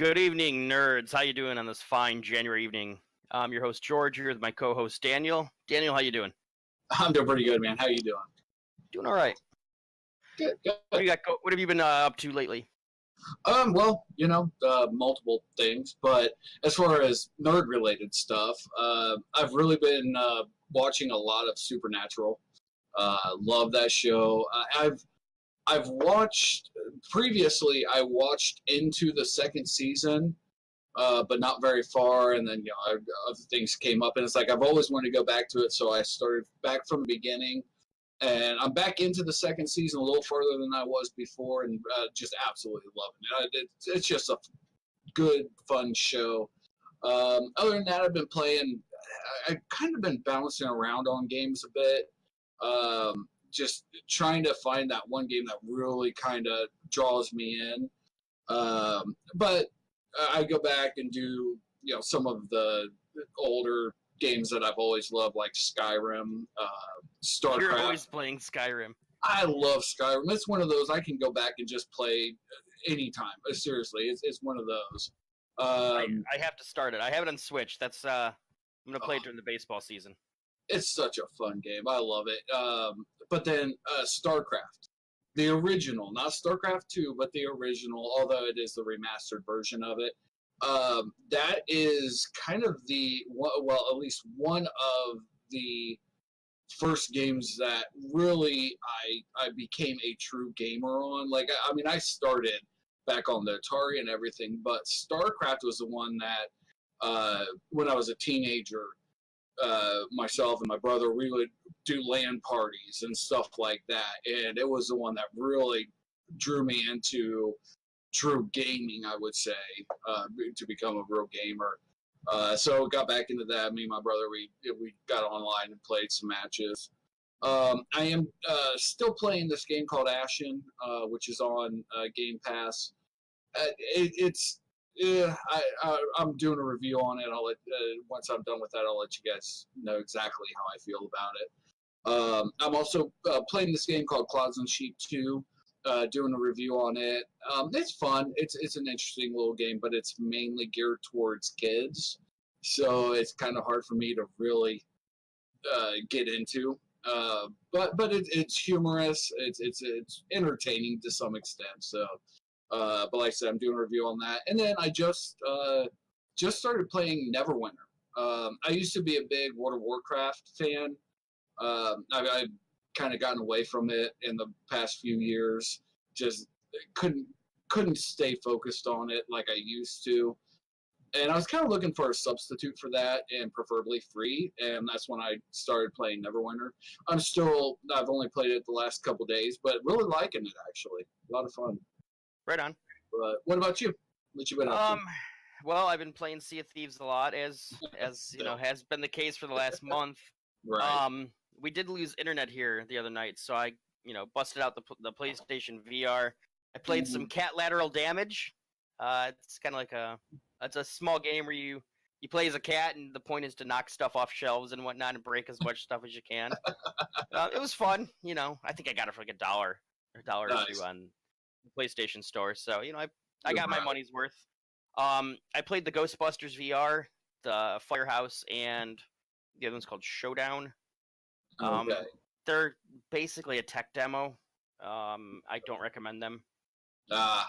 Good evening, nerds. How you doing on this fine January evening? I'm your host George. Here with my co-host Daniel. Daniel, how you doing? I'm doing pretty good, man. How you doing? Doing all right. Good. What have you been up to lately? Well, multiple things, but as far as nerd-related stuff, I've really been watching a lot of Supernatural. Love that show. I've watched previously. I watched into the second season, but not very far, and then other things came up, and it's like I've always wanted to go back to it, so I started back from the beginning. And I'm back into the second season a little further than I was before, and just absolutely loving it. It's just a good, fun show. Other than that, I've been playing. I've kind of been bouncing around on games a bit, just trying to find that one game that really kind of draws me in. But I go back and do some of the older games that I've always loved, like Skyrim, StarCraft. You're always playing Skyrim. I love Skyrim. It's one of those I can go back and just play anytime. Seriously, it's one of those. I have to start it. I have it on Switch. That's I'm gonna play it during the baseball season. It's such a fun game. I love it. But then StarCraft, the original, not StarCraft 2, but the original, although it is the remastered version of it. That is kind of at least one of the first games that really I became a true gamer on. Like, I mean, I started back on the Atari and everything, but StarCraft was the one that when I was a teenager, myself and my brother, we would do LAN parties and stuff like that, and it was the one that really drew me into true gaming, I would say, to become a real gamer. So got back into that. Me and my brother, we got online and played some matches. I am still playing this game called Ashen, which is on Game Pass. I'm doing a review on it. I'll let once I'm done with that, I'll let you guys know exactly how I feel about it. I'm also playing this game called Clouds and Sheep 2. Doing a review on it. It's fun. It's an interesting little game, but it's mainly geared towards kids, so it's kind of hard for me to really get into. But it's humorous. It's entertaining to some extent. So, but like I said, I'm doing a review on that, and then I just started playing Neverwinter. I used to be a big World of Warcraft fan. I've kind of gotten away from it in the past few years. Just couldn't stay focused on it like I used to. And I was kind of looking for a substitute for that, and preferably free. And that's when I started playing Neverwinter. I've only played it the last couple days, but really liking it, actually. A lot of fun. Right on. But what about you? What you been up to? Well, I've been playing Sea of Thieves a lot, as has been the case for the last month. Right. We did lose internet here the other night, so I, busted out the PlayStation VR. I played some Cat Lateral Damage. It's kind of like it's a small game where you play as a cat, and the point is to knock stuff off shelves and whatnot and break as much stuff as you can. It was fun. I think I got it for like $1 or $1 or $2 on the PlayStation Store. So I got my money's worth. I played the Ghostbusters VR, the Firehouse, and the other one's called Showdown. Okay. They're basically a tech demo. I don't recommend them. Yeah.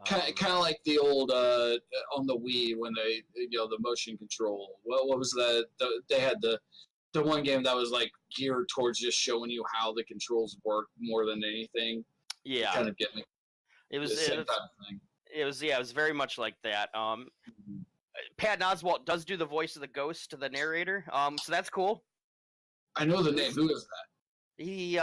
Kind of like the old on the Wii when they the motion control. What was that? They had the one game that was like geared towards just showing you how the controls work more than anything. Yeah. Kind of get me. It was the same type of thing. It was very much like that. Patton Oswalt does do the voice of the ghost to the narrator. So that's cool. I know the name. Who is that? He's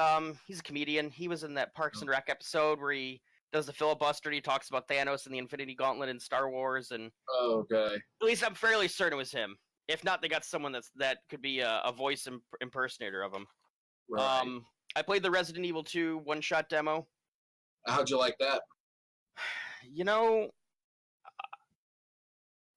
a comedian. He was in that Parks and Rec episode where he does the filibuster and he talks about Thanos and the Infinity Gauntlet in Star Wars. And okay. At least I'm fairly certain it was him. If not, they got someone that could be a voice impersonator of him. Right. I played the Resident Evil 2 one-shot demo. How'd you like that?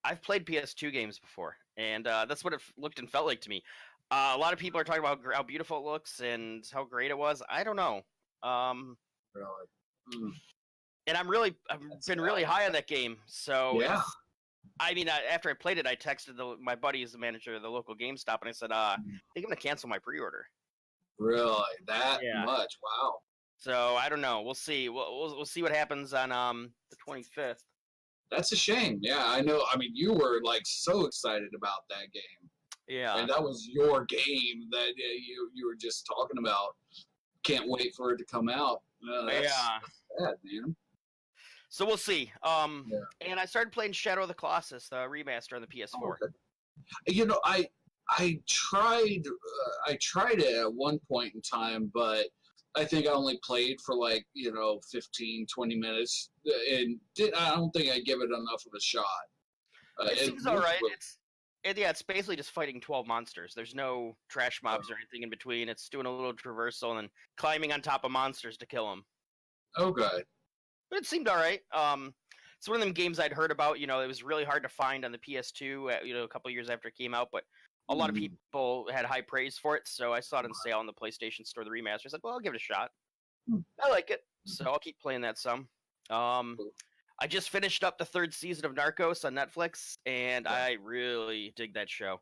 I've played PS2 games before, and that's what it looked and felt like to me. A lot of people are talking about how beautiful it looks and how great it was. I don't know. Really? and I've been really high on that game. So Yeah. I mean, after I played it, I texted my buddy, is the manager of the local GameStop, and I said, I think I'm gonna cancel my pre-order. Really? That Yeah. much? Wow. So I don't know. We'll see. We'll see what happens on the 25th. That's a shame. Yeah, I know. I mean, you were like so excited about that game. Yeah. And that was your game that you were just talking about. Can't wait for it to come out. That's sad, man. So we'll see. And I started playing Shadow of the Colossus, the remaster on the PS4. Oh, okay. You know, I tried it at one point in time, but I think I only played for 15, 20 minutes, and I don't think I give it enough of a shot. It seems all right. It's basically just fighting 12 monsters. There's no trash mobs or anything in between. It's doing a little traversal and then climbing on top of monsters to kill them. Okay. But it seemed all right. It's one of them games I'd heard about. It was really hard to find on the PS2. A couple years after it came out, but a lot of people had high praise for it. So I saw it on sale on the PlayStation Store, the remaster. I said, "Well, I'll give it a shot. I like it, so I'll keep playing that some." I just finished up the 3rd season of Narcos on Netflix, and I really dig that show.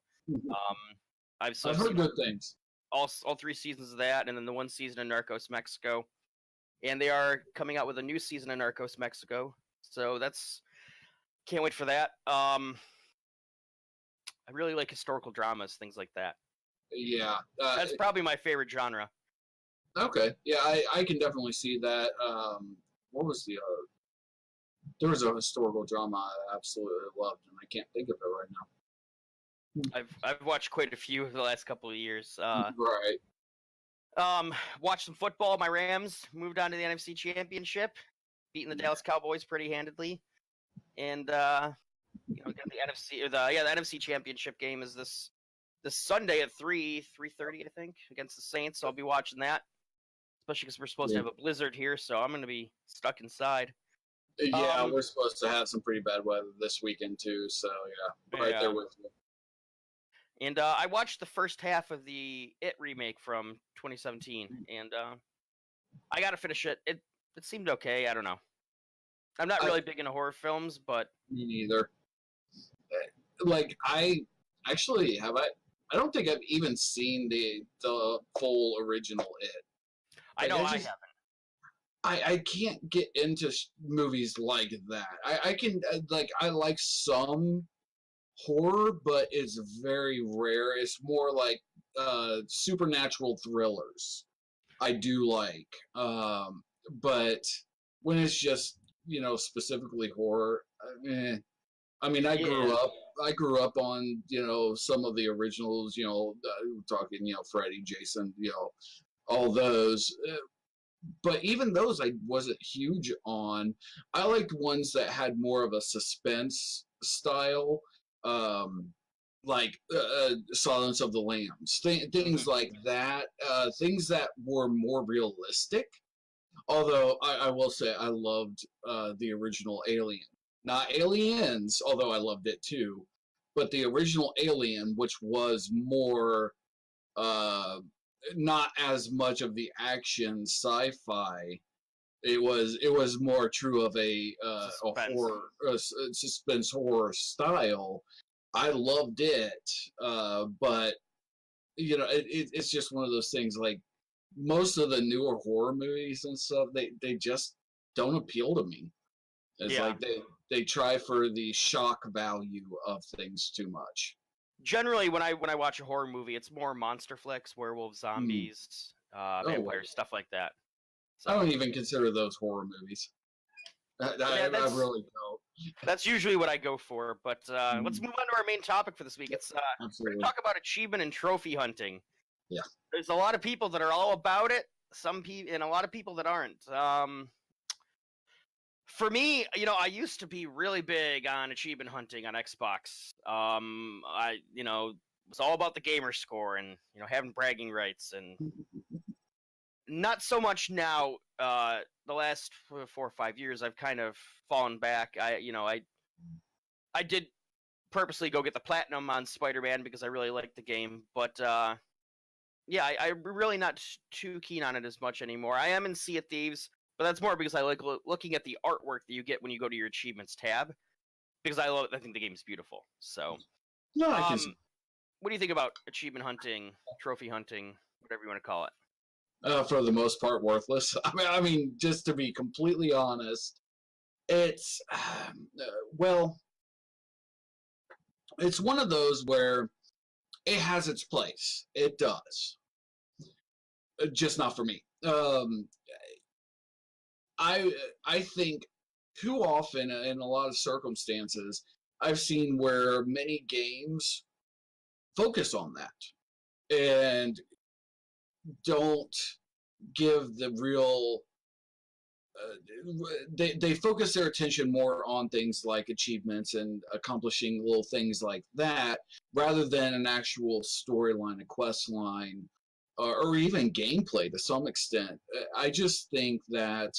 I've heard good things. All 3 seasons of that, and then the 1 season of Narcos Mexico. And they are coming out with a new season of Narcos Mexico, so can't wait for that. I really like historical dramas, things like that. Yeah, that's probably my favorite genre. Okay, yeah, I can definitely see that. What was the there was a historical drama I absolutely loved, and I can't think of it right now. I've watched quite a few the last couple of years. Right. Watched some football. My Rams moved on to the NFC Championship, beating the Dallas Cowboys pretty handedly, and got the NFC Championship game is this Sunday at 3:30, I think, against the Saints. So I'll be watching that, especially because we're supposed to have a blizzard here, so I'm going to be stuck inside. Yeah, we're supposed to have some pretty bad weather this weekend too, so yeah, right there with you. And I watched the first half of the It remake from 2017, and I got to finish it. It seemed okay. I don't know. I'm not really big into horror films, but me neither. I actually have I don't think I've even seen the full original It. I know I haven't. I can't get into movies like that. I can I like some horror, but it's very rare. It's more like supernatural thrillers. I do like, but when it's just specifically horror, I mean, I grew up on some of the originals. Talking Freddy, Jason, all those. But even those I wasn't huge on. I liked ones that had more of a suspense style, like Silence of the Lambs, things like that, things that were more realistic. Although I will say I loved the original Alien. Not Aliens, although I loved it too, but the original Alien, which was more not as much of the action sci-fi. It was more true of a horror, suspense horror style. I loved it, but it's just one of those things. Like most of the newer horror movies and stuff, they just don't appeal to me. It's like they try for the shock value of things too much. Generally, when I watch a horror movie, it's more monster flicks, werewolves, zombies, vampires, stuff like that. So, I don't even consider those horror movies. I really don't. That's usually what I go for. But let's move on to our main topic for this week. It's we're going to talk about achievement and trophy hunting. Yeah. There's a lot of people that are all about it. Some people and a lot of people that aren't. For me, I used to be really big on achievement hunting on Xbox. I was all about the gamer score and having bragging rights, and not so much now. The last 4 or 5 years, I've kind of fallen back. I did purposely go get the platinum on Spider-Man because I really liked the game, but I'm really not too keen on it as much anymore. I am in Sea of Thieves. but that's more because I like looking at the artwork that you get when you go to your achievements tab, because I think the game's beautiful. So, No, I can. what do you think about achievement hunting, trophy hunting, whatever you want to call it? For the most part, worthless. I mean, just to be completely honest, it's well, it's one of those where it has its place. It does, just not for me. I think too often in a lot of circumstances, I've seen where many games focus on that and don't give the real they focus their attention more on things like achievements and accomplishing little things like that rather than an actual storyline, a quest line, or even gameplay to some extent. I just think that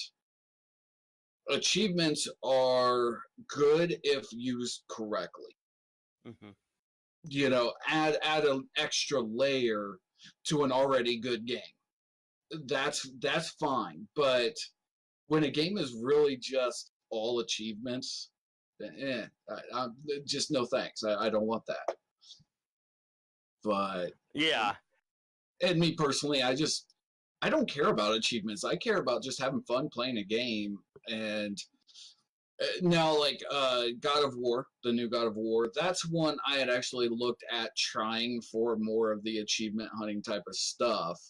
achievements are good if used correctly. Mm-hmm. You know, add an extra layer to an already good game. That's fine, but when a game is really just all achievements, just no thanks. I don't want that. But yeah, and me personally, I don't care about achievements. I care about just having fun playing a game. And now, like God of War, the new God of War, that's one I had actually looked at trying for more of the achievement hunting type of stuff.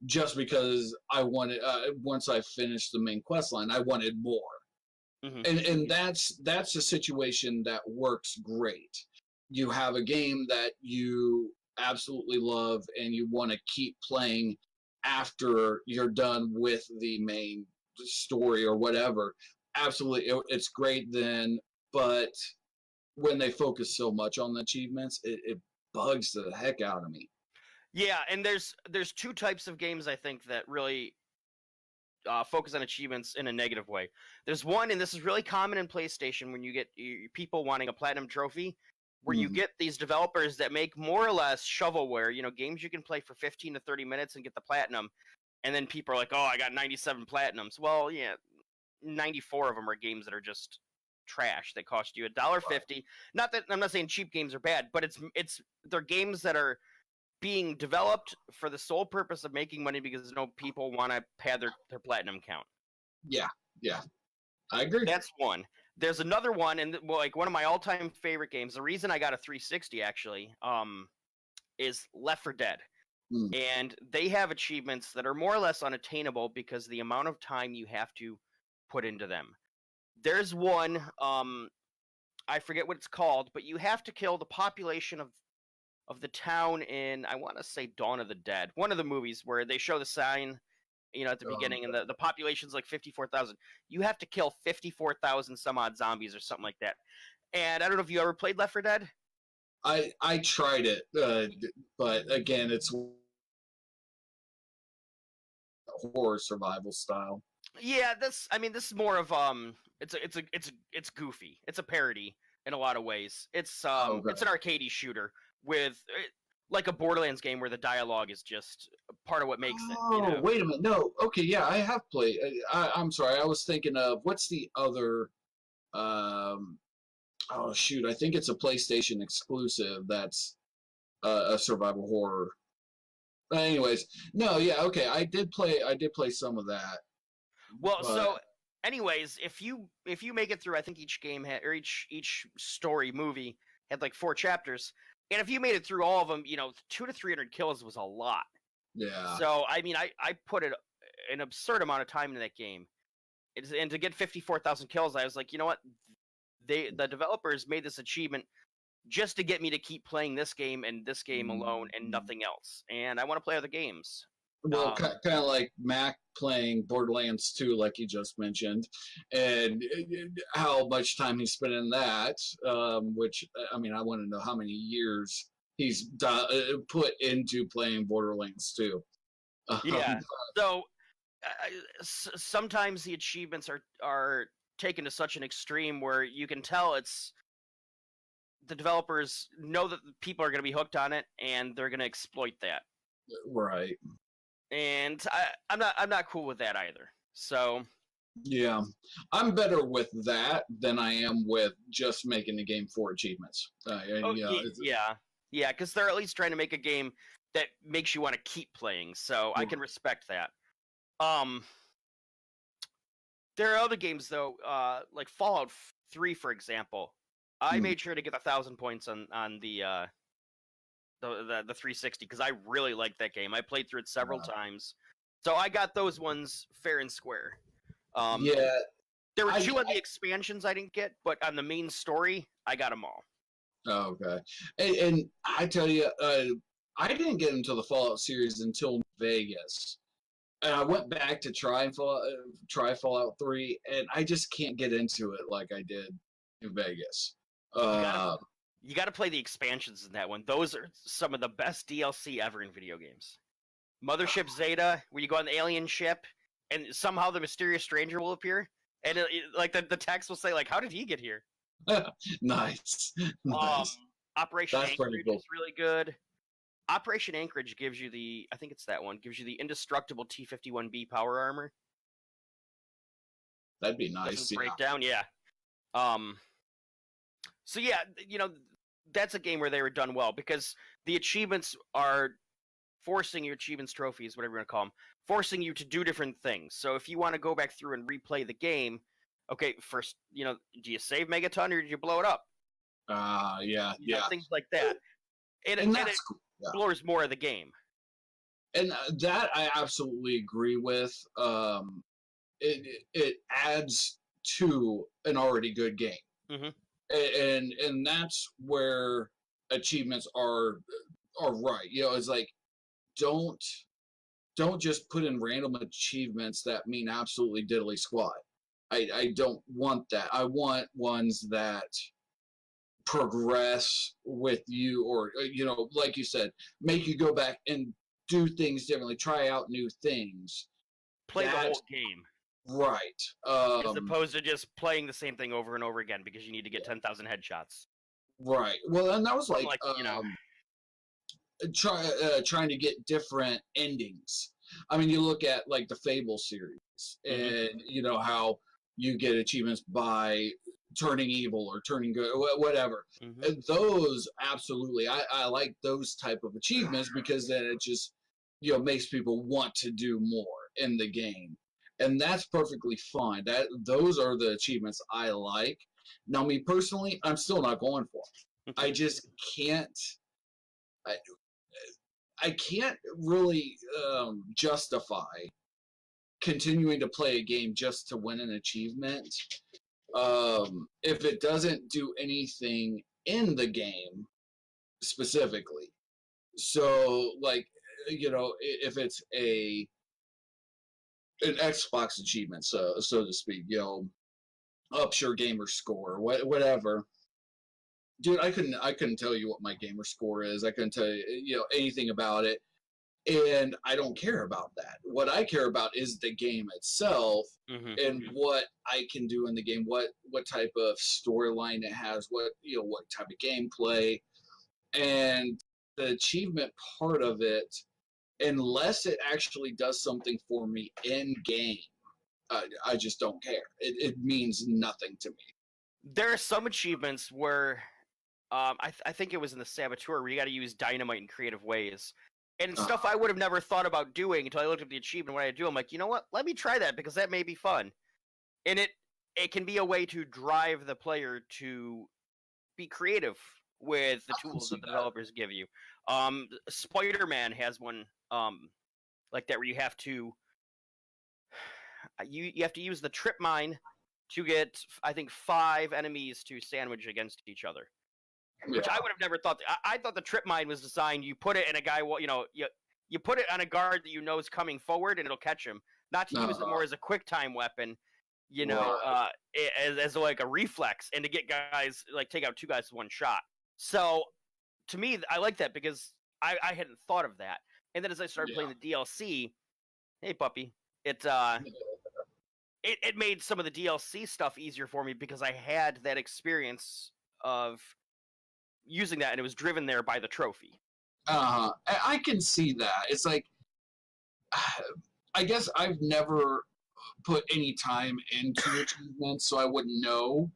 Just because I wanted, once I finished the main quest line, I wanted more, mm-hmm. and that's a situation that works great. You have a game that you absolutely love, and you want to keep playing after you're done with the main story or whatever. Absolutely, it's great then. But when they focus so much on the achievements, it bugs the heck out of me. Yeah, and there's two types of games I think that really focus on achievements in a negative way. There's one, and this is really common in PlayStation, when you get people wanting a platinum trophy, where you get these developers that make more or less shovelware, games you can play for 15 to 30 minutes and get the platinum, and then people are like, oh, I got 97 platinums. Well, yeah, 94 of them are games that are just trash. They cost you $1.50. Not that I'm not saying cheap games are bad, but they're games that are being developed for the sole purpose of making money because people want to pad their platinum count. Yeah, I agree. That's one. There's another one, and like one of my all-time favorite games. The reason I got a 360 actually, is Left 4 Dead, and they have achievements that are more or less unattainable because the amount of time you have to put into them. There's one, I forget what it's called, but you have to kill the population of the town in, I want to say Dawn of the Dead, one of the movies where they show the sign, at the beginning, and the population's like 54,000. You have to kill 54,000 some odd zombies or something like that. And I don't know if you ever played Left 4 Dead. I tried it, but again, it's horror survival style. Yeah, this is more of it's goofy. It's a parody in a lot of ways. It's it's an arcadey shooter with like a Borderlands game where the dialogue is just part of what makes it. Oh, wait a minute. No, okay, yeah, I have played. I'm sorry, I was thinking of what's the other. Oh shoot, I think it's a PlayStation exclusive. That's a survival horror. Anyways, no, yeah, okay, I did play some of that. Well, so anyways, if you make it through, I think each game had, or each story movie had like 4 chapters, and if you made it through all of them, 200 to 300 kills was a lot. Yeah. So I mean, I put an absurd amount of time into that game, and to get 54,000 kills, I was like, you know what, the developers made this achievement just to get me to keep playing this game and this game alone and nothing else, and I want to play other games. Well, kind of like Mac playing Borderlands 2, like you just mentioned, and how much time he spent in that, which, I mean, I want to know how many years he's put into playing Borderlands 2. Yeah, so sometimes the achievements are taken to such an extreme where you can tell it's the developers know that people are going to be hooked on it, and they're going to exploit that. Right. And I'm not cool with that either. So Yeah, I'm better with that than I am with just making the game for achievements. oh You know, it's, yeah, because they're at least trying to make a game that makes you want to keep playing. So I can respect that. Um, there are other games though, like Fallout 3, for example. I Hmm. made sure to get 1,000 points on the 360 because I really liked that game. I played through it several times, so I got those ones fair and square. Yeah, There were two of the expansions I didn't get, but on the main story, I got them all. okay. And I tell you, I didn't get into the Fallout series until Vegas. And I went back to try Fallout 3, and I just can't get into it like I did in Vegas. You gotta play the expansions in that one. Those are some of the best DLC ever in video games. Mothership Zeta, where you go on the alien ship, and somehow the mysterious stranger will appear, and like the text will say like, "How did he get here?" Nice, nice. Operation That's pretty Anchorage cool. is really good. Operation Anchorage gives you I think it's that one, gives you the indestructible T-51B power armor. That'd be nice. Doesn't break down, yeah. So yeah, that's a game where they were done well because the achievements are forcing your achievements, trophies, whatever you want to call them, forcing you to do different things. So if you want to go back through and replay the game, okay, first, do you save Megaton or do you blow it up? Yeah, Things like that. And and it that's cool. Yeah. explores more of the game. And that I absolutely agree with. It adds to an already good game, and that's where achievements are right. It's like don't just put in random achievements that mean absolutely diddly squat. I don't want that. I want ones that progress with you, or like you said, make you go back and do things differently, try out new things, play the whole game, right? As opposed to just playing the same thing over and over again because you need to get 10,000 headshots, right? Well, and that was like trying to get different endings. I mean, you look at like the Fable series, and how you get achievements by turning evil or turning good, whatever. And those absolutely, I like those type of achievements because then it just makes people want to do more in the game, and that's perfectly fine. Those are the achievements I like. Now, me personally, I'm still not going for them. I just can't. I can't really justify continuing to play a game just to win an achievement if it doesn't do anything in the game specifically. So, like, if it's an Xbox achievement, so to speak, ups your gamer score, whatever. Dude, I couldn't tell you what my gamer score is. I couldn't tell you anything about it, and I don't care about that. What I care about is the game itself and what I can do in the game. What type of storyline it has. What type of gameplay, and the achievement part of it. Unless it actually does something for me in game, I just don't care. It means nothing to me. There are some achievements where. I think it was in the Saboteur where you got to use dynamite in creative ways, and stuff I would have never thought about doing until I looked at the achievement. When I do, I'm like, you know what? Let me try that because that may be fun, and it can be a way to drive the player to be creative with the tools that the developers give you. Spider-Man has one like that where you have to use the trip mine to get, I think, 5 enemies to sandwich against each other. Which I would have never thought. I thought the trip mine was designed. You put it in a guy. You put it on a guard that you know is coming forward, and it'll catch him. Not to use it more as a quick time weapon. As like a reflex, and to get guys take out 2 guys with 1 shot. So, to me, I like that because I hadn't thought of that. And then as I started playing the DLC, hey puppy, it made some of the DLC stuff easier for me because I had that experience of using that, and it was driven there by the trophy. I can see that. It's like, I guess I've never put any time into achievements, so I wouldn't know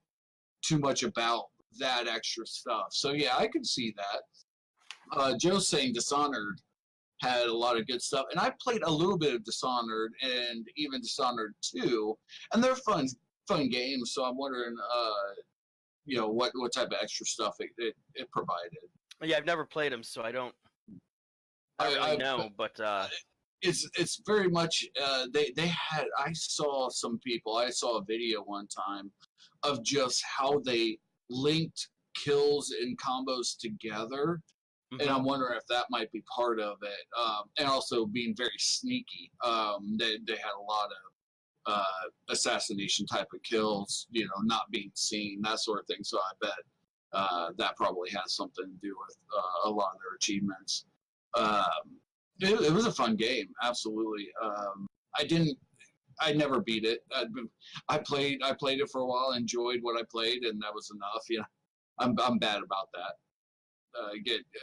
too much about that extra stuff. So yeah, I could see that. Joe's saying Dishonored had a lot of good stuff, and I played a little bit of Dishonored and even Dishonored 2, and they're fun games. So I'm wondering, what type of extra stuff it provided. Yeah, I've never played them, so I don't really I know. But it's very much they had. I saw some people. I saw a video one time of just how they linked kills and combos together. And I'm wondering if that might be part of it, and also being very sneaky. They had a lot of assassination type of kills, not being seen, that sort of thing. So I bet that probably has something to do with a lot of their achievements. It was a fun game, absolutely. I never beat it. I played it for a while, enjoyed what I played, and that was enough. I'm bad about that.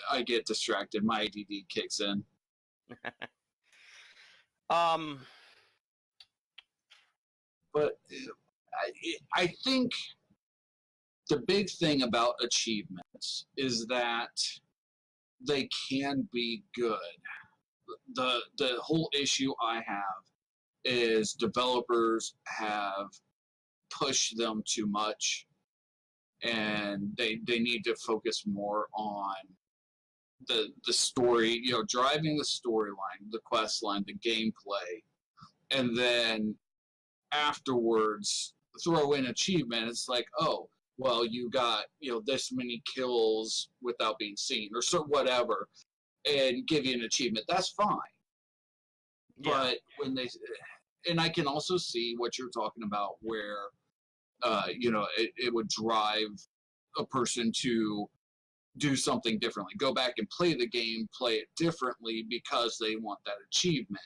I get distracted. My ADD kicks in. But I think the big thing about achievements is that they can be good. The whole issue I have is developers have pushed them too much, and they need to focus more on the story, driving the storyline, the quest line, the gameplay, and then afterwards throw in achievement. It's like, oh, well, you got this many kills without being seen, or so whatever, and give you an achievement. That's fine. Yeah. But when and I can also see what you're talking about, where it would drive a person to do something differently, go back and play the game, play it differently because they want that achievement.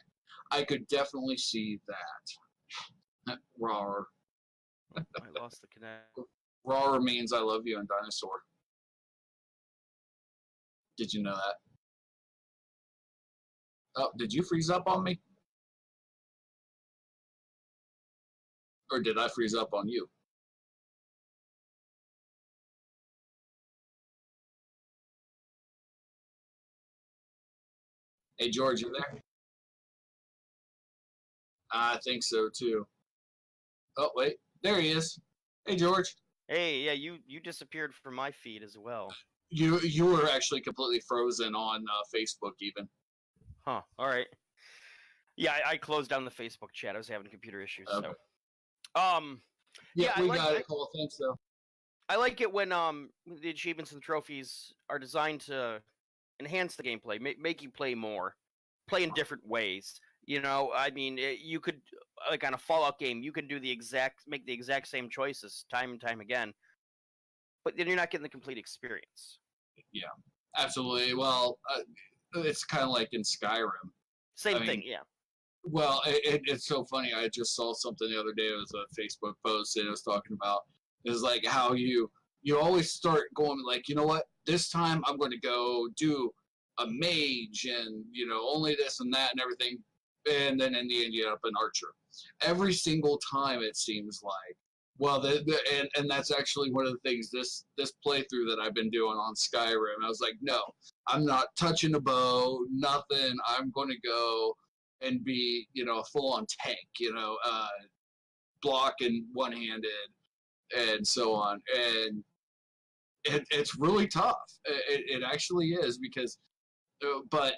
I could definitely see that. Rawr. I lost the connect. Rawr means I love you in dinosaur. Did you know that? Oh, did you freeze up on me? Or did I freeze up on you? Hey, George, you there? I think so, too. Oh, wait. There he is. Hey, George. Hey, yeah, you disappeared from my feed as well. You were actually completely frozen on Facebook, even. Huh. All right. Yeah, I closed down the Facebook chat. I was having computer issues. Okay. So, yeah, we got it. Cool. Thanks, though. I like it when the achievements and trophies are designed to enhance the gameplay, make you play more, play in different ways. I mean, you could, like on a Fallout game, you can make the exact same choices time and time again, but then you're not getting the complete experience. Yeah, absolutely. Well, it's kind of like in Skyrim. Same thing, yeah. Well, it's so funny. I just saw something the other day. It was a Facebook post, and it was talking about is like how you always start going like, you know what, this time I'm going to go do a mage and only this and that and everything, and then in the end you end up an archer. Every single time it seems like. Well, and that's actually one of the things this playthrough that I've been doing on Skyrim. I was like, no, I'm not touching a bow, nothing. I'm going to go and be, a full-on tank, blocking one-handed and so on. And it's really tough. It actually is because, but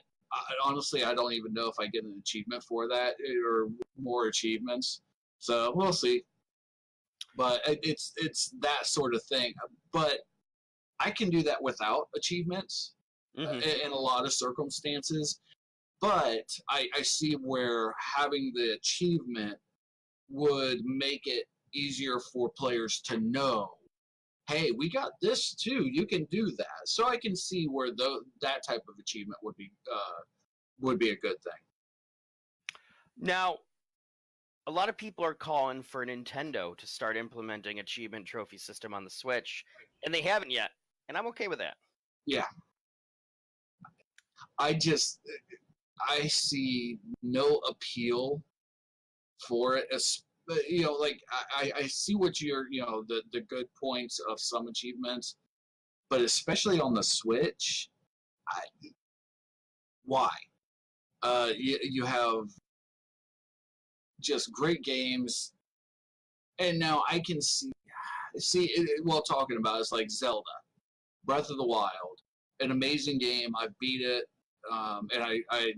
honestly, I don't even know if I get an achievement for that or more achievements. So we'll see. But it's that sort of thing. But I can do that without achievements in a lot of circumstances. But I see where having the achievement would make it easier for players to know, hey, we got this too. You can do that. So I can see where that type of achievement would be a good thing. Now, a lot of people are calling for Nintendo to start implementing achievement trophy system on the Switch, and they haven't yet. And I'm okay with that. Yeah. I see no appeal for it. Like I see what you're, the good points of some achievements, but especially on the Switch, I, why? You have just great games, and now I can while talking about it's like Zelda, Breath of the Wild, an amazing game. I beat it, and I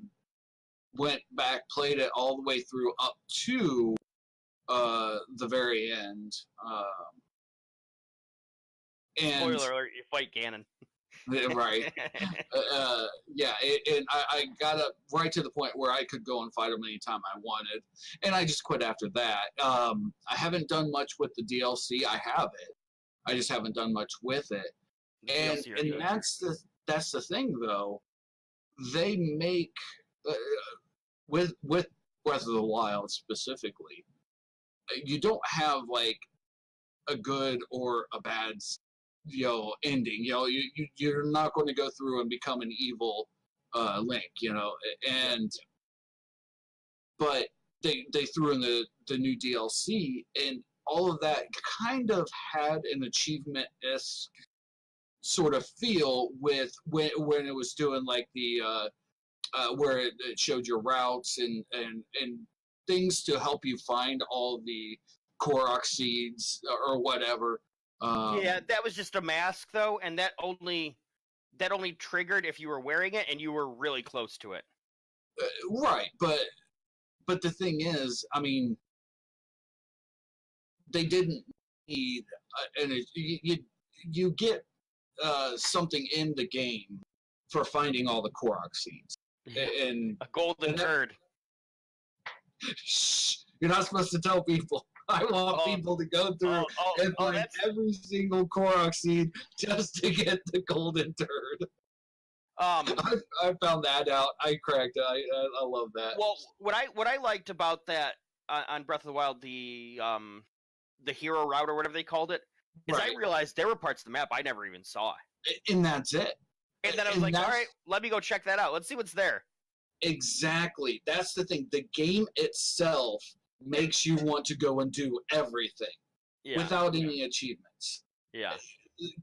went back, played it all the way through up to the very end. And Spoiler alert: you fight Ganon. right, and I got up right to the point where I could go and fight him anytime I wanted, and I just quit after that. I haven't done much with the DLC. I have it. I just haven't done much with it, and that's the thing though. They make with Breath of the Wild specifically, you don't have like a good or a bad ending. You're not going to go through and become an evil Link, but they threw in the new DLC, and all of that kind of had an achievement-esque sort of feel with when it was doing like the where it showed your routes and things to help you find all the Korok seeds or whatever. Yeah, that was just a mask though, and that only triggered if you were wearing it and you were really close to it. Right, but the thing is, I mean, they didn't need and you get something in the game for finding all the Korok seeds. And a golden turd. Shh, you're not supposed to tell people. I want people to go through and find every single Korok seed just to get the golden turd. I found that out. I cracked it. I love that. Well, what I liked about that on Breath of the Wild, the hero route or whatever they called it, is I realized there were parts of the map I never even saw. And that's it. And then I was like, all right, let me go check that out. Let's see what's there. Exactly. That's the thing. The game itself makes you want to go and do everything without any achievements. Yeah.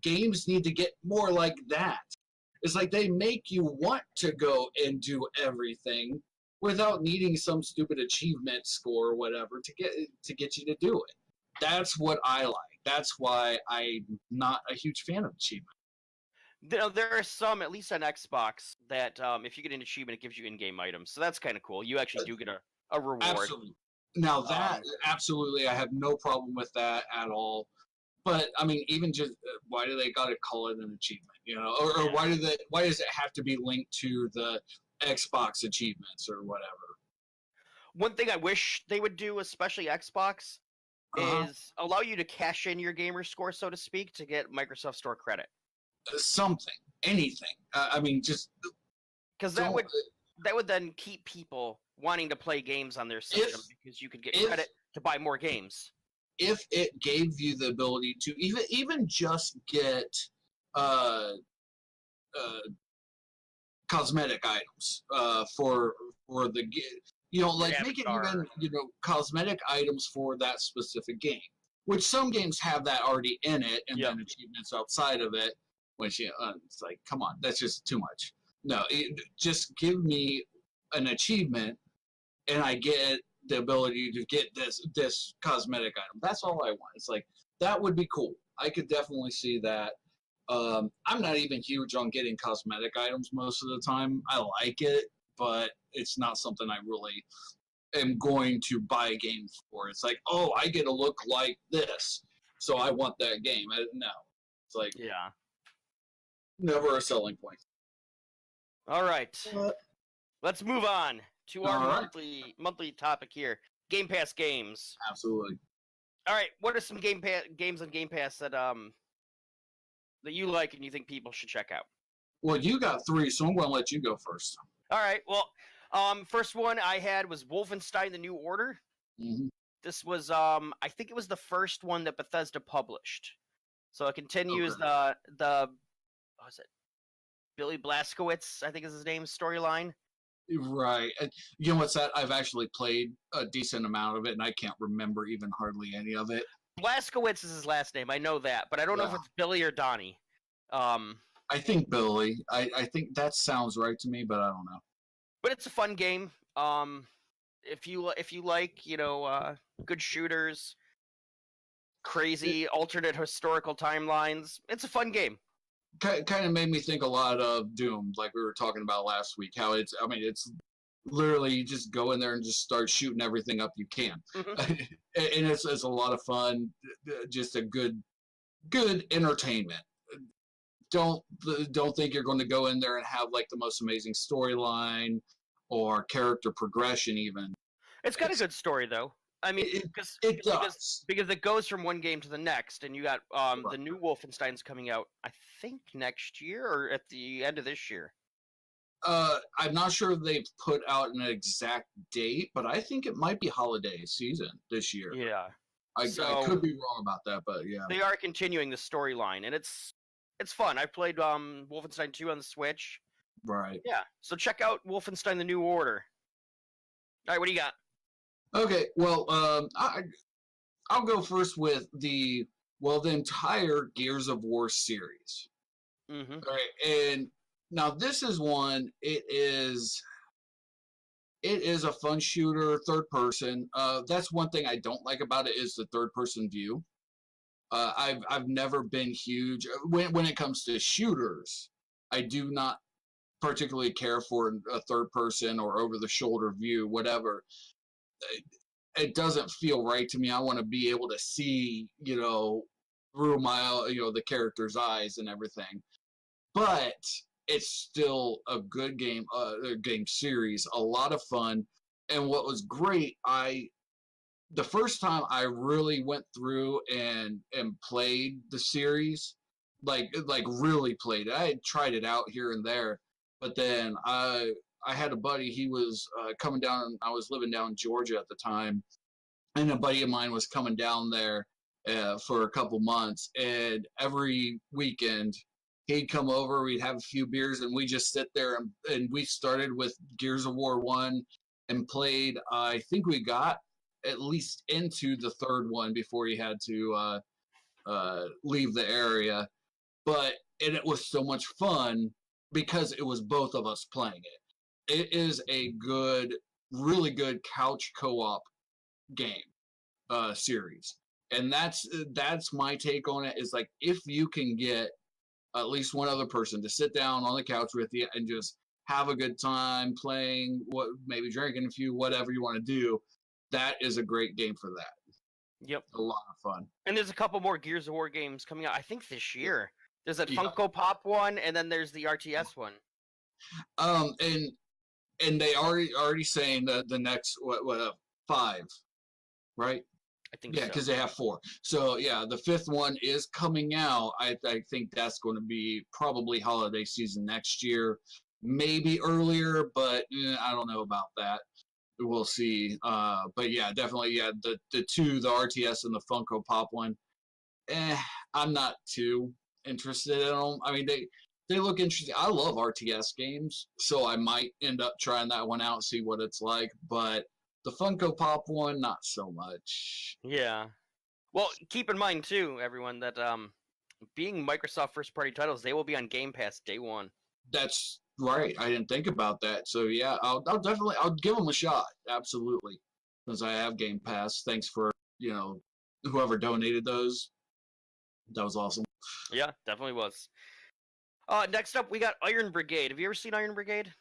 Games need to get more like that. It's like they make you want to go and do everything without needing some stupid achievement score or whatever to get you to do it. That's what I like. That's why I'm not a huge fan of achievement. There are some, at least on Xbox, that if you get an achievement, it gives you in-game items. So that's kind of cool. You actually do get a reward. Absolutely. Now that, absolutely, I have no problem with that at all. But, I mean, even just, why do they got to call it an achievement, Or why does it have to be linked to the Xbox achievements or whatever? One thing I wish they would do, especially Xbox, is allow you to cash in your gamer score, so to speak, to get Microsoft Store credit. Something, anything. I mean, just because that would then keep people wanting to play games on their system because you could get credit to buy more games. If it gave you the ability to even just get cosmetic items for the make it even cosmetic items for that specific game, which some games have that already in it, and then achievements outside of it. Which it's like, come on, that's just too much. No, just give me an achievement, and I get the ability to get this cosmetic item. That's all I want. It's like, that would be cool. I could definitely see that. I'm not even huge on getting cosmetic items most of the time. I like it, but it's not something I really am going to buy a game for. It's like, oh, I get to look like this, so I want that game. No. It's like, never a selling point. All right. Let's move on to our monthly topic here. Game Pass games. Absolutely. All right. What are some games on Game Pass that that you like and you think people should check out? Well, you got 3, so I'm going to let you go first. All right. Well, first one I had was Wolfenstein: The New Order. Mm-hmm. This was I think it was the first one that Bethesda published. So it continues the what was it? Billy Blazkowicz, I think is his name, storyline. Right. And you know what's that? I've actually played a decent amount of it, and I can't remember even hardly any of it. Blaskowitz is his last name. I know that, but I don't know if Yeah. it's Billy or Donnie. I think Billy. I think that sounds right to me, but I don't know. But it's a fun game. If you like, good shooters, crazy alternate historical timelines, it's a fun game. Kind of made me think a lot of Doom, like we were talking about last week. How it's, I mean, it's literally you just go in there and just start shooting everything up you can, Mhm. and it's a lot of fun. Just a good entertainment. Don't don't think you're going to go in there and have like the most amazing storyline or character progression. Even It's got a it's good story though. I mean, it because it because does. because it goes from one game to the next, and you got Right. the new Wolfenstein's coming out, I think next year or at the end of this year. I'm not sure if they've put out an exact date, but I think it might be holiday season this year. Yeah. I So could be wrong about that, but yeah. they are continuing the storyline, and it's fun. I played Wolfenstein 2 on the Switch. Right. Yeah. So check out Wolfenstein: The New Order. All right, what do you got? Okay. Well, I'll go first with the entire Gears of War series. Mm-hmm. All right, and now this is one. It is a fun shooter, third person. That's one thing I don't like about it is the third person view. I've never been huge when it comes to shooters. I do not particularly care for a third person or over the shoulder view, whatever. It doesn't feel right to me. I want to be able to see, through my, the character's eyes and everything. But it's still a good game, a game series, a lot of fun. And what was great, the first time I really went through and played the series, like really played it. I had tried it out here and there, but then I had a buddy. He was coming down. I was living down in Georgia at the time, and a buddy of mine was coming down there for a couple months, and every weekend he'd come over. We'd have a few beers, and we just sit there and we started with Gears of War 1 and played. I think we got at least into the third one before he had to leave the area. But and it was so much fun because it was both of us playing it. It is a good, really good couch co-op game series, and that's my take on it. Is like if you can get at least one other person to sit down on the couch with you and just have a good time playing, what maybe drinking a few, whatever you want to do, that is a great game for that. Yep. A lot of fun. And there's a couple more Gears of War games coming out. I think this year. There's that Yeah. Funko Pop one, and then there's the RTS one. And they already saying the next what 5, right? I think Yeah, so. because they have 4. So yeah, the 5th one is coming out. I think that's going to be probably holiday season next year, maybe earlier, but I don't know about that. We'll see. But yeah, definitely, yeah, the 2, the RTS and the Funko Pop one. I'm not too interested in them. I mean, they look interesting. I love RTS games, so I might end up trying that one out, see what it's like. But the Funko Pop one, not so much. Yeah. Well, keep in mind too, everyone, that being Microsoft first party titles, they will be on Game Pass day one. That's right. I didn't think about that. So yeah, I'll definitely I'll give them a shot. Absolutely, since I have Game Pass. Thanks for whoever donated those. That was awesome. Yeah, definitely was. Next up, we got Iron Brigade. Have you ever seen Iron Brigade?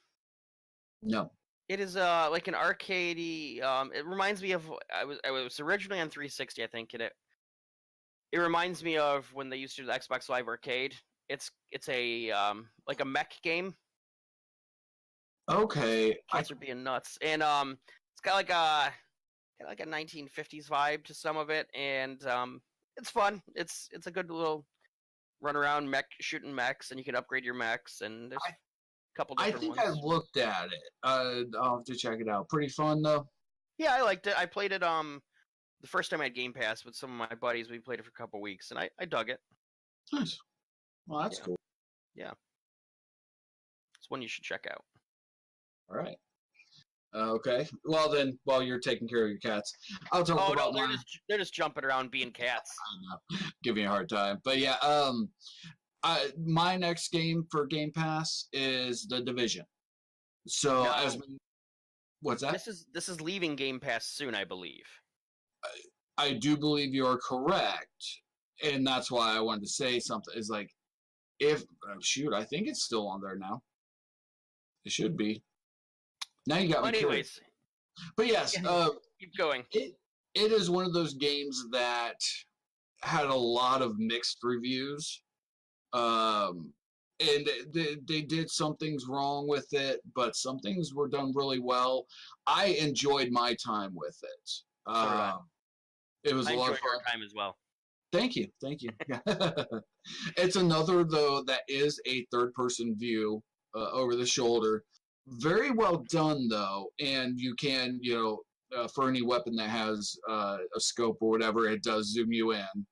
No. It is like an arcadey. It reminds me of I was originally on 360, I think. It reminds me of when they used to do the Xbox Live Arcade. It's a like a mech game. Okay. Kids are being nuts, and it's got like a 1950s vibe to some of it, and it's fun. It's a good little run around mech shooting mechs, and you can upgrade your mechs, and there's a couple I different think I ones. looked at it. I'll have to check it out. Pretty fun though. Yeah, I liked it. I played it the first time I had Game Pass with some of my buddies. We played it for a couple weeks, and I dug it. Nice. Well, that's Yeah. cool. Yeah, it's one you should check out. All right. Okay. Well then, while you're taking care of your cats, I'll talk Oh about no, they're just jumping around being cats. I know, give me a hard time, but yeah. My next game for Game Pass is The Division. So No, what's that? this is leaving Game Pass soon, I believe. I do believe you're correct, and that's why I wanted to say something. Is like, if shoot, I think it's still on there now. It should be. Now you got Well, me curious. anyways, But yes, keep going. it is one of those games that had a lot of mixed reviews. And they did some things wrong with it, but some things were done really well. I enjoyed my time with it. It was I a lot of enjoyed fun. our time as well. Thank you. It's another though that is a third-person view over the shoulder. Very well done though, and you can, for any weapon that has a scope or whatever, it does zoom you in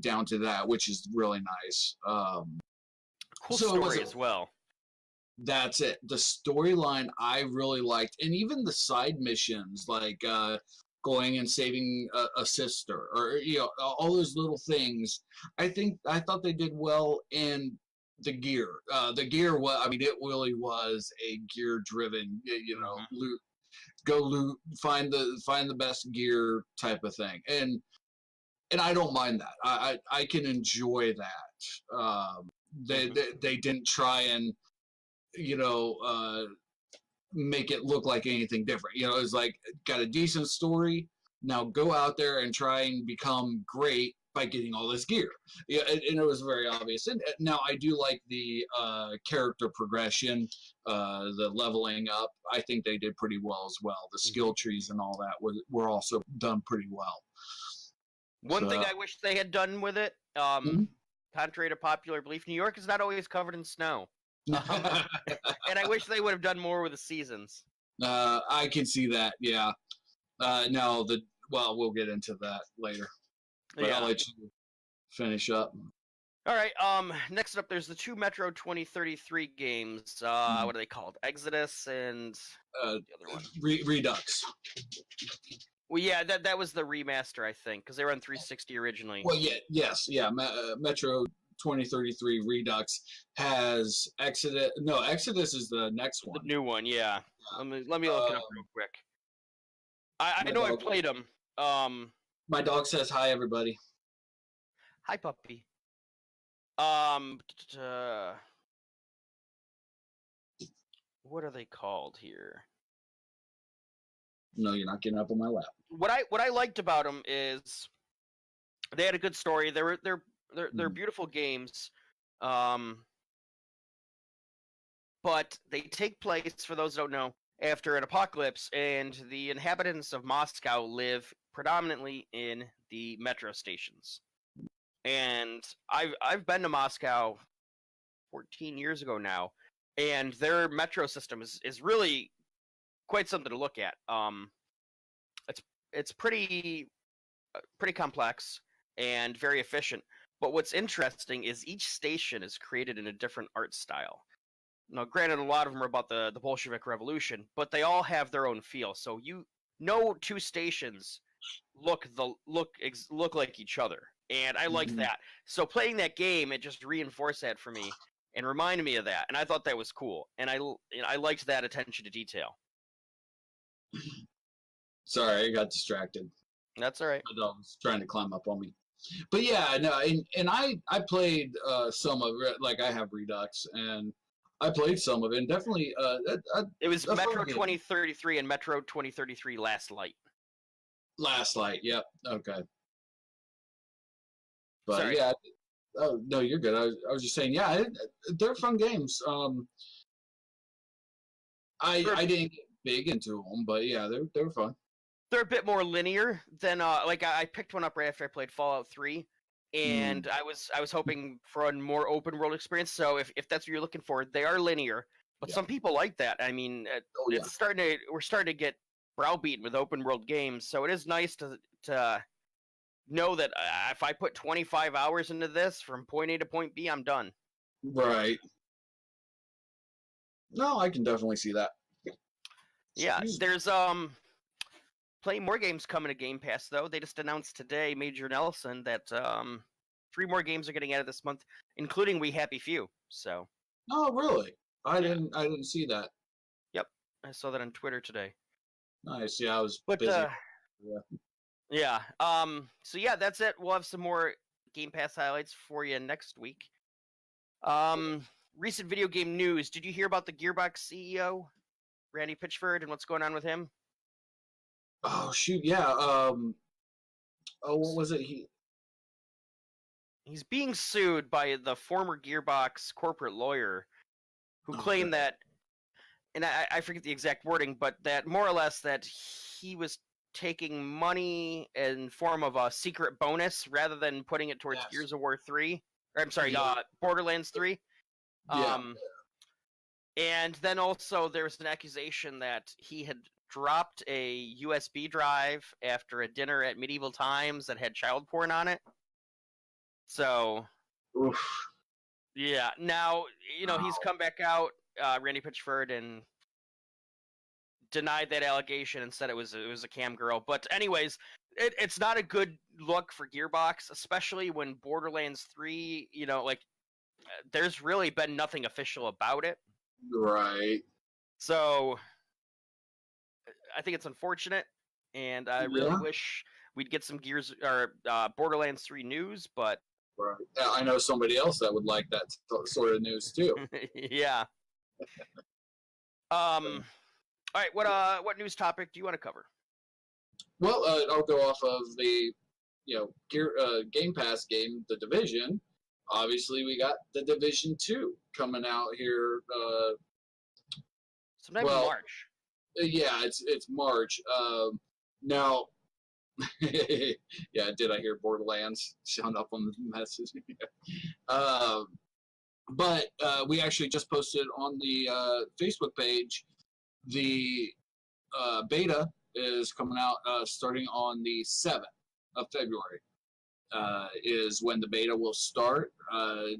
down to that, which is really nice. Cool so story as well. That's it. The storyline I really liked, and even the side missions, like going and saving a sister, or all those little things. I thought they did well in the gear. The gear was, I mean, it really was a gear-driven, loot, go loot, find the best gear type of thing, and I don't mind that. I can enjoy that. They didn't try and make it look like anything different. It's like, got a decent story. Now go out there and try and become great by getting all this gear. Yeah, and it was very obvious. And now I do like the character progression, the leveling up. I think they did pretty well as well. The skill trees and all that were also done pretty well. One thing I wish they had done with it, contrary to popular belief, New York is not always covered in snow. And I wish they would have done more with the seasons. I can see that, yeah. We'll get into that later. But I'll let you finish up. All right. Next up, there's the two Metro 2033 games. What are they called? Exodus and the other one. Redux. Well, yeah, that was the remaster, I think, because they were on 360 originally. Well, yeah. Metro 2033 Redux has Exodus. No, Exodus is the next one. The new one, yeah. Let me look it up real quick. I know I played them. My dog says hi, everybody. Hi, puppy. What are they called here? No, you're not getting up on my lap. What I liked about them is they had a good story. They're beautiful games. But they take place, for those who don't know, after an apocalypse, and the inhabitants of Moscow live predominantly in the metro stations. And I've been to Moscow 14 years ago now, and their metro system is really quite something to look at. It's pretty complex and very efficient. But what's interesting is each station is created in a different art style. Now, granted, a lot of them are about the Bolshevik Revolution, but they all have their own feel. So two stations look like each other, and I liked that. So playing that game, it just reinforced that for me and reminded me of that, and I thought that was cool, and I liked that attention to detail. Sorry, I got distracted. That's all right. My dog was trying to climb up on me. But yeah, no, and I played some of it. Like, I have Redux, and I played some of it, and definitely it was Metro 2033 and Metro 2033 Last Light. Last Light, yep. Okay. But sorry. Yeah, oh no, you're good. I was just saying, yeah, they're fun games. I didn't get big into them, but yeah, they're fun. They're a bit more linear than I picked one up right after I played Fallout 3, and I was hoping for a more open world experience. So if that's what you're looking for, they are linear, but some people like that. I mean, we're starting to get browbeaten with open world games, so it is nice to know that if I put 25 hours into this from point A to point B, I'm done. Right. No, I can definitely see that. Yeah, Jeez. there's plenty more games coming to Game Pass though. They just announced today, Major Nelson, that 3 more games are getting added this month, including We Happy Few. So, Oh, really? I Yeah. didn't see that. yep, I saw that on Twitter today. Nice. Yeah, I was But busy. yeah, so yeah, that's it. We'll have some more Game Pass highlights for you next week. Recent video game news. Did you hear about the Gearbox CEO, Randy Pitchford, and what's going on with him? Oh shoot, yeah. Oh, what was it? He's being sued by the former Gearbox corporate lawyer, who claimed that, and I forget the exact wording, but that more or less that he was taking money in form of a secret bonus rather than putting it towards Yes. Gears of War 3. Or, I'm sorry, Yeah. Borderlands 3. Yeah. And then also there was an accusation that he had dropped a USB drive after a dinner at Medieval Times that had child porn on it. So, Oof. yeah. Now, he's Wow. come back out, Randy Pitchford, and denied that allegation and said it was a cam girl. But anyways, it's not a good look for Gearbox, especially when Borderlands 3, there's really been nothing official about it. Right. So I think it's unfortunate, and I really wish we'd get some Gears or Borderlands 3 news, but Right. Yeah, I know somebody else that would like that sort of news too. yeah. All right, what news topic do you want to cover? Well, I'll go off of the Game Pass game, The Division. Obviously, we got The Division 2 coming out here. Sometime in March. Yeah, it's March. Now, yeah, did I hear Borderlands showing up on the message? But we actually just posted on the Facebook page the beta is coming out starting on the 7th of February. Is when the beta will start.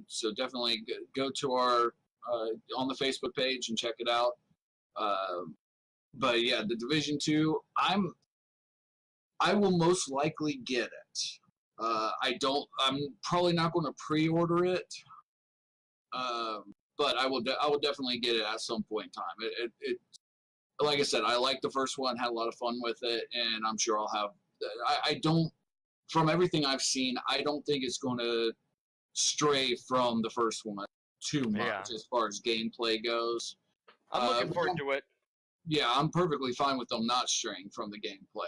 So definitely go to our on the Facebook page and check it out. But yeah, The Division 2, I will most likely get it. I'm probably not going to pre-order it. But I will definitely get it at some point in time. It like I said, I like the first one, had a lot of fun with it, and I'm sure I'll have. I don't, from everything I've seen, I don't think it's going to stray from the first one too much as far as gameplay goes. I'm looking forward to it. Yeah, I'm perfectly fine with them not straying from the gameplay.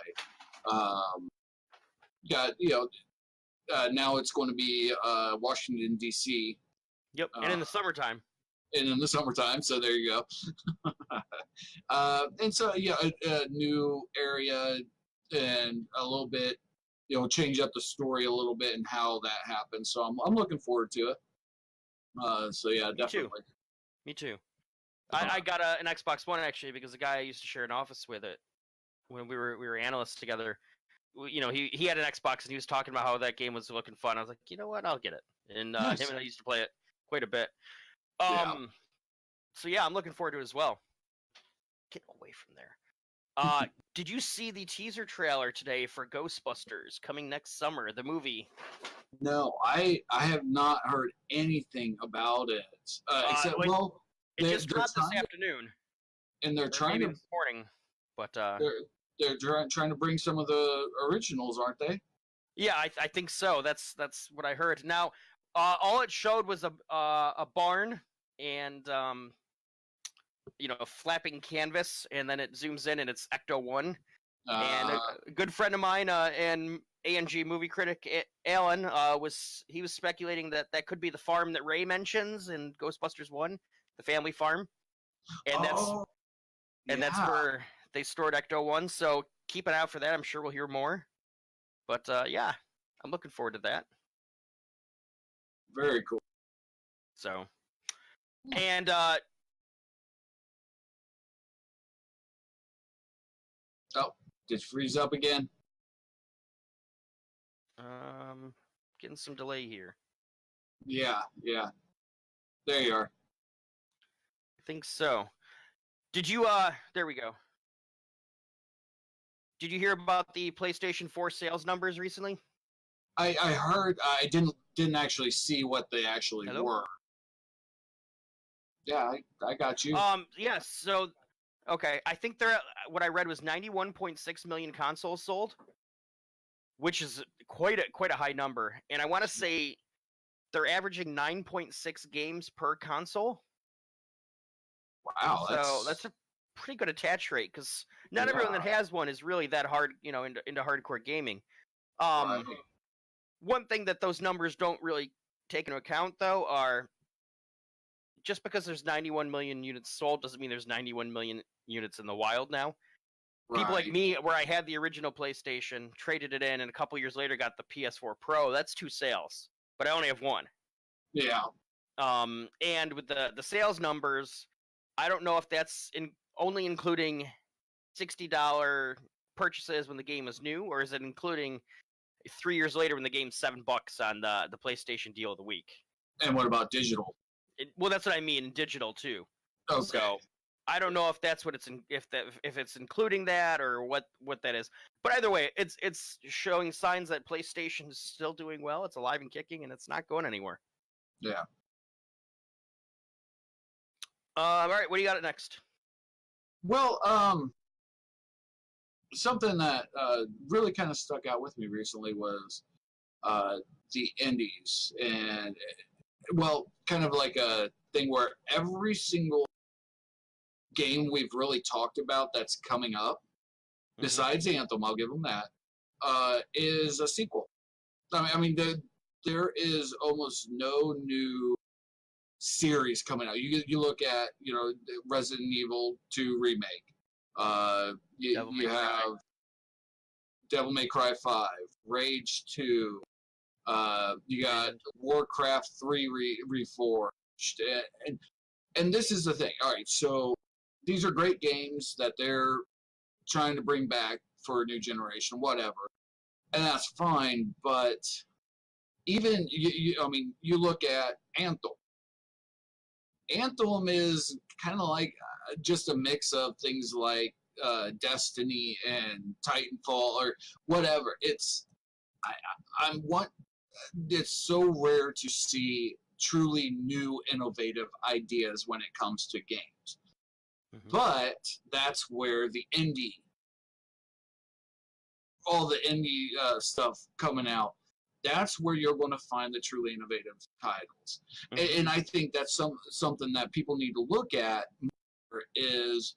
Now it's going to be Washington D.C. Yep, and in the summertime. And in the summertime, so there you go. And so yeah, a new area and a little bit, change up the story a little bit and how that happens. So I'm looking forward to it. So yeah, definitely. Me too. I got an Xbox One actually because the guy I used to share an office with it when we were analysts together. He had an Xbox and he was talking about how that game was looking fun. I was like, you know what, I'll get it. And Nice. him and I used to play it quite a bit. So yeah, I'm looking forward to it as well. Get away from there. Did you see the teaser trailer today for Ghostbusters coming next summer, the movie? No, I have not heard anything about it. Except, it just dropped this afternoon. And they're trying to this morning, but they're trying to bring some of the originals, aren't they? Yeah, I think so. That's what I heard. Now, all it showed was a barn and a flapping canvas, and then it zooms in and it's Ecto 1. And a good friend of mine and A&G movie critic Alan was speculating that could be the farm that Ray mentions in Ghostbusters 1, the family farm, and that's where they stored Ecto 1. So keep an eye out for that. I'm sure we'll hear more. But yeah, I'm looking forward to that. Very cool. So, and did you freeze up again? Getting some delay here. Yeah. There you are. I think so. Did you there we go. Did you hear about the PlayStation 4 sales numbers recently? I heard. I didn't actually see what they actually Hello? were. Yeah, I got you. Yes. So, okay, I think they're what I read was 91.6 million consoles sold, which is quite a high number. And I want to say they're averaging 9.6 games per console. Wow, So that's a pretty good attach rate because not everyone that Yeah. has one is really that hard, into hardcore gaming. right. One thing that those numbers don't really take into account though are just because there's 91 million units sold doesn't mean there's 91 million units in the wild now. People like Right. me, where I had the original PlayStation, traded it in, and a couple years later got the PS4 Pro. That's 2 sales, but I only have 1. Yeah. And with the sales numbers, I don't know if that's only including $60 purchases when the game is new, or is it including 3 years later when the game's $7 on the PlayStation deal of the week? And what about digital? Well, that's what I mean, digital too. Okay. So I don't know if that's what if it's including that or what that is. But either way, it's showing signs that PlayStation is still doing well. It's alive and kicking, and it's not going anywhere. Yeah. All right, what do you got next? Well, something that really kind of stuck out with me recently was the indies, and well, kind of like a thing where every single game we've really talked about that's coming up, besides Anthem, I'll give them that, is a sequel. I mean, there is almost no new series coming out. You look at Resident Evil 2 remake. You have Devil May Cry 5, Rage 2. You got Warcraft 3 Reforged, and this is the thing. All right, so these are great games that they're trying to bring back for a new generation, whatever, and that's fine. But even you look at Anthem. Anthem is kind of like just a mix of things like Destiny and Titanfall or whatever. It's so rare to see truly new, innovative ideas when it comes to games. But that's where all the indie stuff coming out, that's where you're going to find the truly innovative titles. And I think that's something that people need to look at more is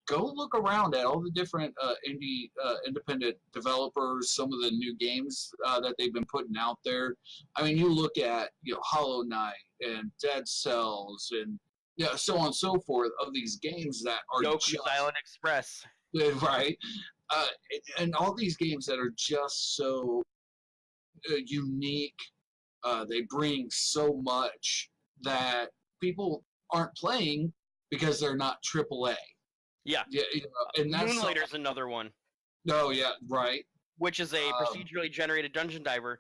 go look around at all the different indie independent developers, some of the new games that they've been putting out there. I mean, you look at Hollow Knight and Dead Cells and so on and so forth of these games that are Goku's Island Express, right, and all these games that are just so unique. They bring so much that people aren't playing because they're not AAA. Yeah, and that's Moonlighter's another one. Oh yeah, right. Which is a procedurally generated dungeon diver,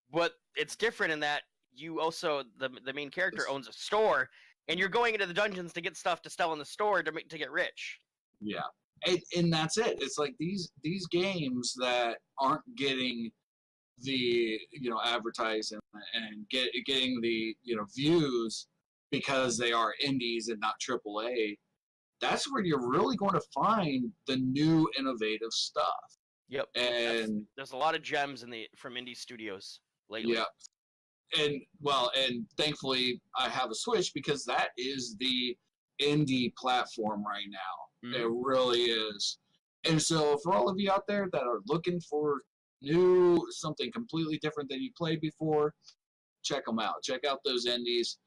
but it's different in that you also the main character owns a store, and you're going into the dungeons to get stuff to sell in the store to get rich. Yeah, and that's it. It's like these games that aren't getting the advertising and getting the views because they are indies and not AAA. That's where you're really going to find the new innovative stuff. Yep. And there's a lot of gems from indie studios lately. Yeah. And thankfully I have a Switch because that is the indie platform right now. It really is. And so for all of you out there that are looking for something completely different than you played before, check them out. Check out those indies.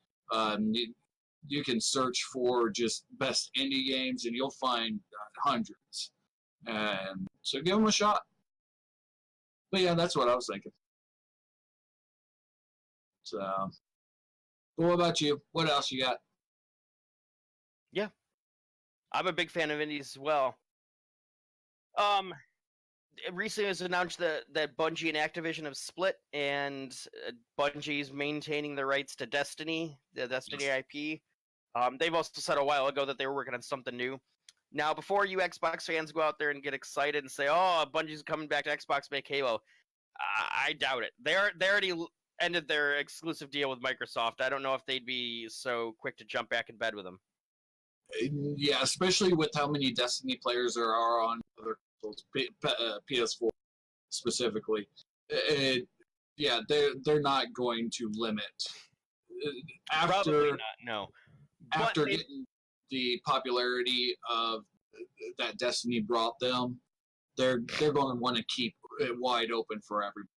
You can search for just best indie games and you'll find hundreds. And so give them a shot. But yeah, that's what I was thinking. So, but what about you? What else you got? Yeah, I'm a big fan of indies as well. Recently it was announced that Bungie and Activision have split, and Bungie's maintaining the rights to Destiny, the Destiny IP. They've also said a while ago that they were working on something new. Now, before you Xbox fans go out there and get excited and say, "Oh, Bungie's coming back to Xbox, make Halo," I doubt it. They already ended their exclusive deal with Microsoft. I don't know if they'd be so quick to jump back in bed with them. Yeah, especially with how many Destiny players there are on other consoles, PS4 specifically. Yeah, they're not going to limit Probably after not. No. after getting the popularity of that Destiny brought them. They're going to want to keep it wide open for everybody,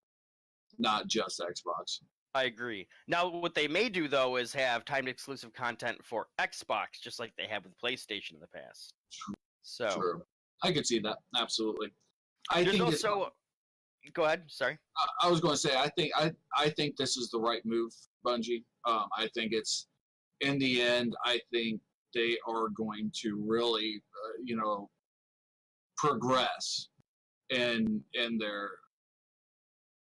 not just Xbox. I agree. Now, what they may do though is have timed exclusive content for Xbox, just like they have with PlayStation in the past. So, Sure, I could see that absolutely. there's also. Go ahead. Sorry. I was going to say I think this is the right move, Bungie. I think it's in the end. I think they are going to really, progress in their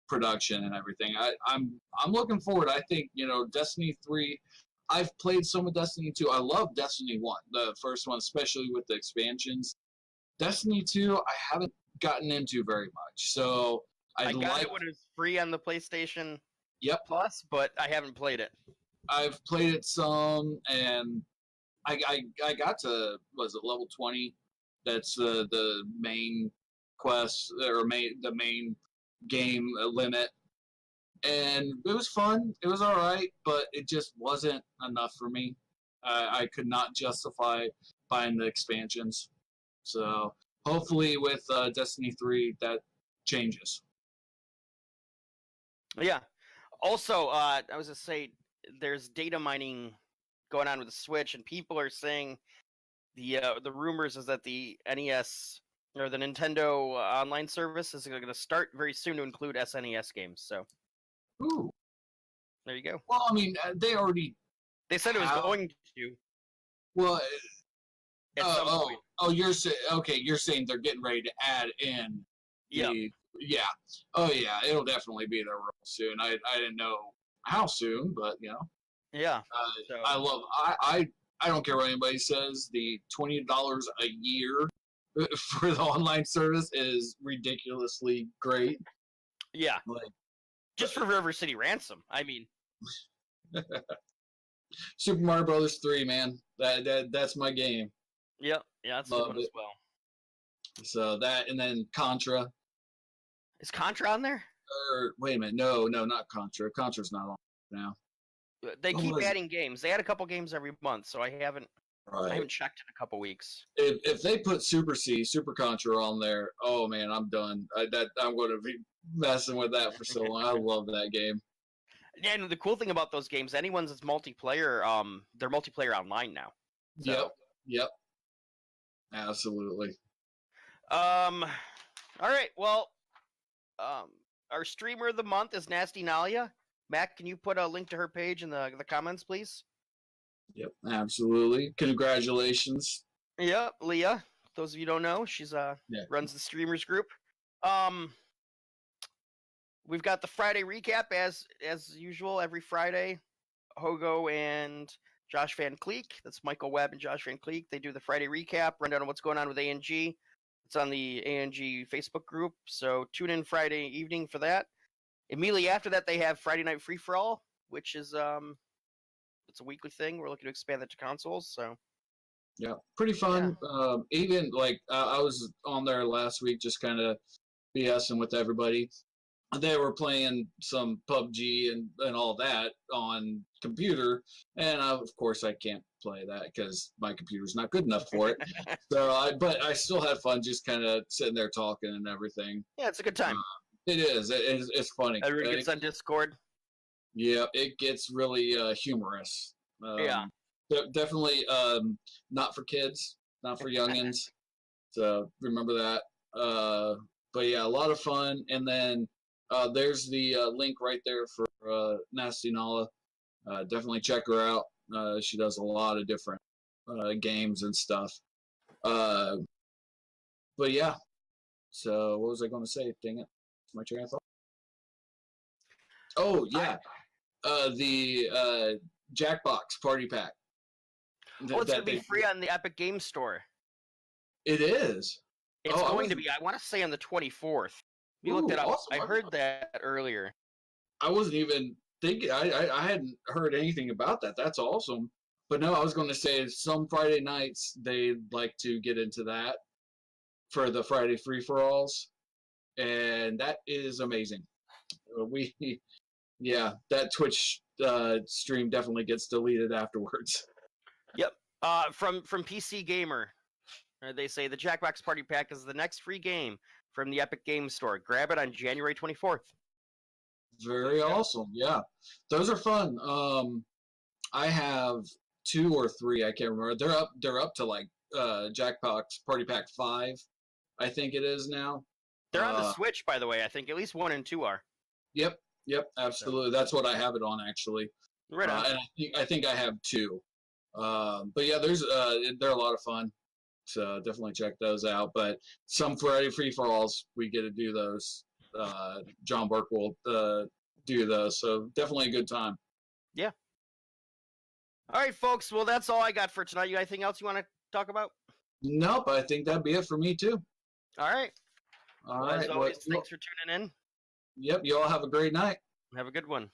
production and everything. I'm looking forward. I think Destiny 3. I've played some of Destiny 2. I love Destiny 1, the first one, especially with the expansions. Destiny 2, I haven't gotten into very much. So I got it when it was free on the PlayStation Plus, but I haven't played it. I've played it some, and I got to, was it level 20? That's the main quest, or the main game limit. And it was fun. It was all right, but it just wasn't enough for me. I could not justify buying the expansions. So hopefully with Destiny 3, that changes. Yeah. Also, I was going to say, there's data mining going on with the Switch, and people are saying the rumors is that the NES or the Nintendo online service is going to start very soon to include SNES games. So, ooh, there you go. Well, I mean, they said it was going to. Well, at some point. You're saying they're getting ready to add in. Yeah. Yeah. Oh yeah, it'll definitely be there real soon. I didn't know how soon, but Yeah. I love. I don't care what anybody says. The $20 a year for the online service is ridiculously great. Yeah. Just for River City Ransom. I mean. Super Mario Brothers 3, man. That's my game. Yep. Yeah, that's a good one as well. So that, and then Contra. Is Contra on there? Wait a minute. No, not Contra. Contra's not on now. They keep adding games. They add a couple games every month, so I haven't checked in a couple weeks. If they put Super Contra on there, oh man, I'm done. I'm going to be messing with that for so long. I love that game. And the cool thing about those games, anyone's that's multiplayer, they're multiplayer online now. So. Yep. Absolutely. All right. Well, our streamer of the month is Nasty Nalia. Matt, can you put a link to her page in the comments, please? Yep, absolutely. Congratulations. Yep, Leah. Those of you who don't know, she's runs the streamers group. We've got the Friday recap as usual every Friday. Hogo and Josh Van Cleek. That's Michael Webb and Josh Van Cleek. They do the Friday recap, rundown on what's going on with ANG. It's on the ANG Facebook group, so tune in Friday evening for that. Immediately after that, they have Friday Night Free for All, which is it's a weekly thing. We're looking to expand that to consoles. So yeah, pretty fun. Yeah. Even I was on there last week, just kind of BSing with everybody. They were playing some PUBG and all that on computer, and of course I can't play that because my computer's not good enough for it. But I still had fun, just kind of sitting there talking and everything. Yeah, it's a good time. It is. It's funny. Everybody gets on Discord. Yeah, it gets really humorous. Definitely not for kids, not for youngins. So remember that. But yeah, a lot of fun. And then there's the link right there for Nasty Nala. Definitely check her out. She does a lot of different games and stuff. But yeah. So what was I going to say? Dang it. My train of thought. Oh yeah, the Jackbox Party Pack. It's gonna be free on the Epic Games Store. It is. It's Oh, I going to wasn't- be, I want to say on the 24th. We looked Ooh, it up. awesome. I heard that earlier. I wasn't even thinking. I hadn't heard anything about that. That's awesome. But no, I was going to say some Friday nights they'd like to get into that for the Friday free for alls, and that is amazing. We, yeah, that Twitch stream definitely gets deleted afterwards. From PC Gamer, they say the Jackbox Party Pack is the next free game from the Epic Games Store. Grab it on January 24th. Very awesome. Yeah, those are fun. I have 2 or 3. I can't remember. They're up to like Jackbox Party Pack 5, I think it is now. They're on the Switch, by the way. I think at least 1 and 2 are. Yep, absolutely. That's what I have it on actually. Right on. And I think I have 2. But yeah, they're a lot of fun. So definitely check those out. But some Friday free for alls, we get to do those. John Burke will do those. So definitely a good time. Yeah. All right, folks. Well, that's all I got for tonight. You got anything else you want to talk about? Nope, I think that'd be it for me too. All right. All Well, right. as always, thanks for tuning in. Yep, you all have a great night. Have a good one.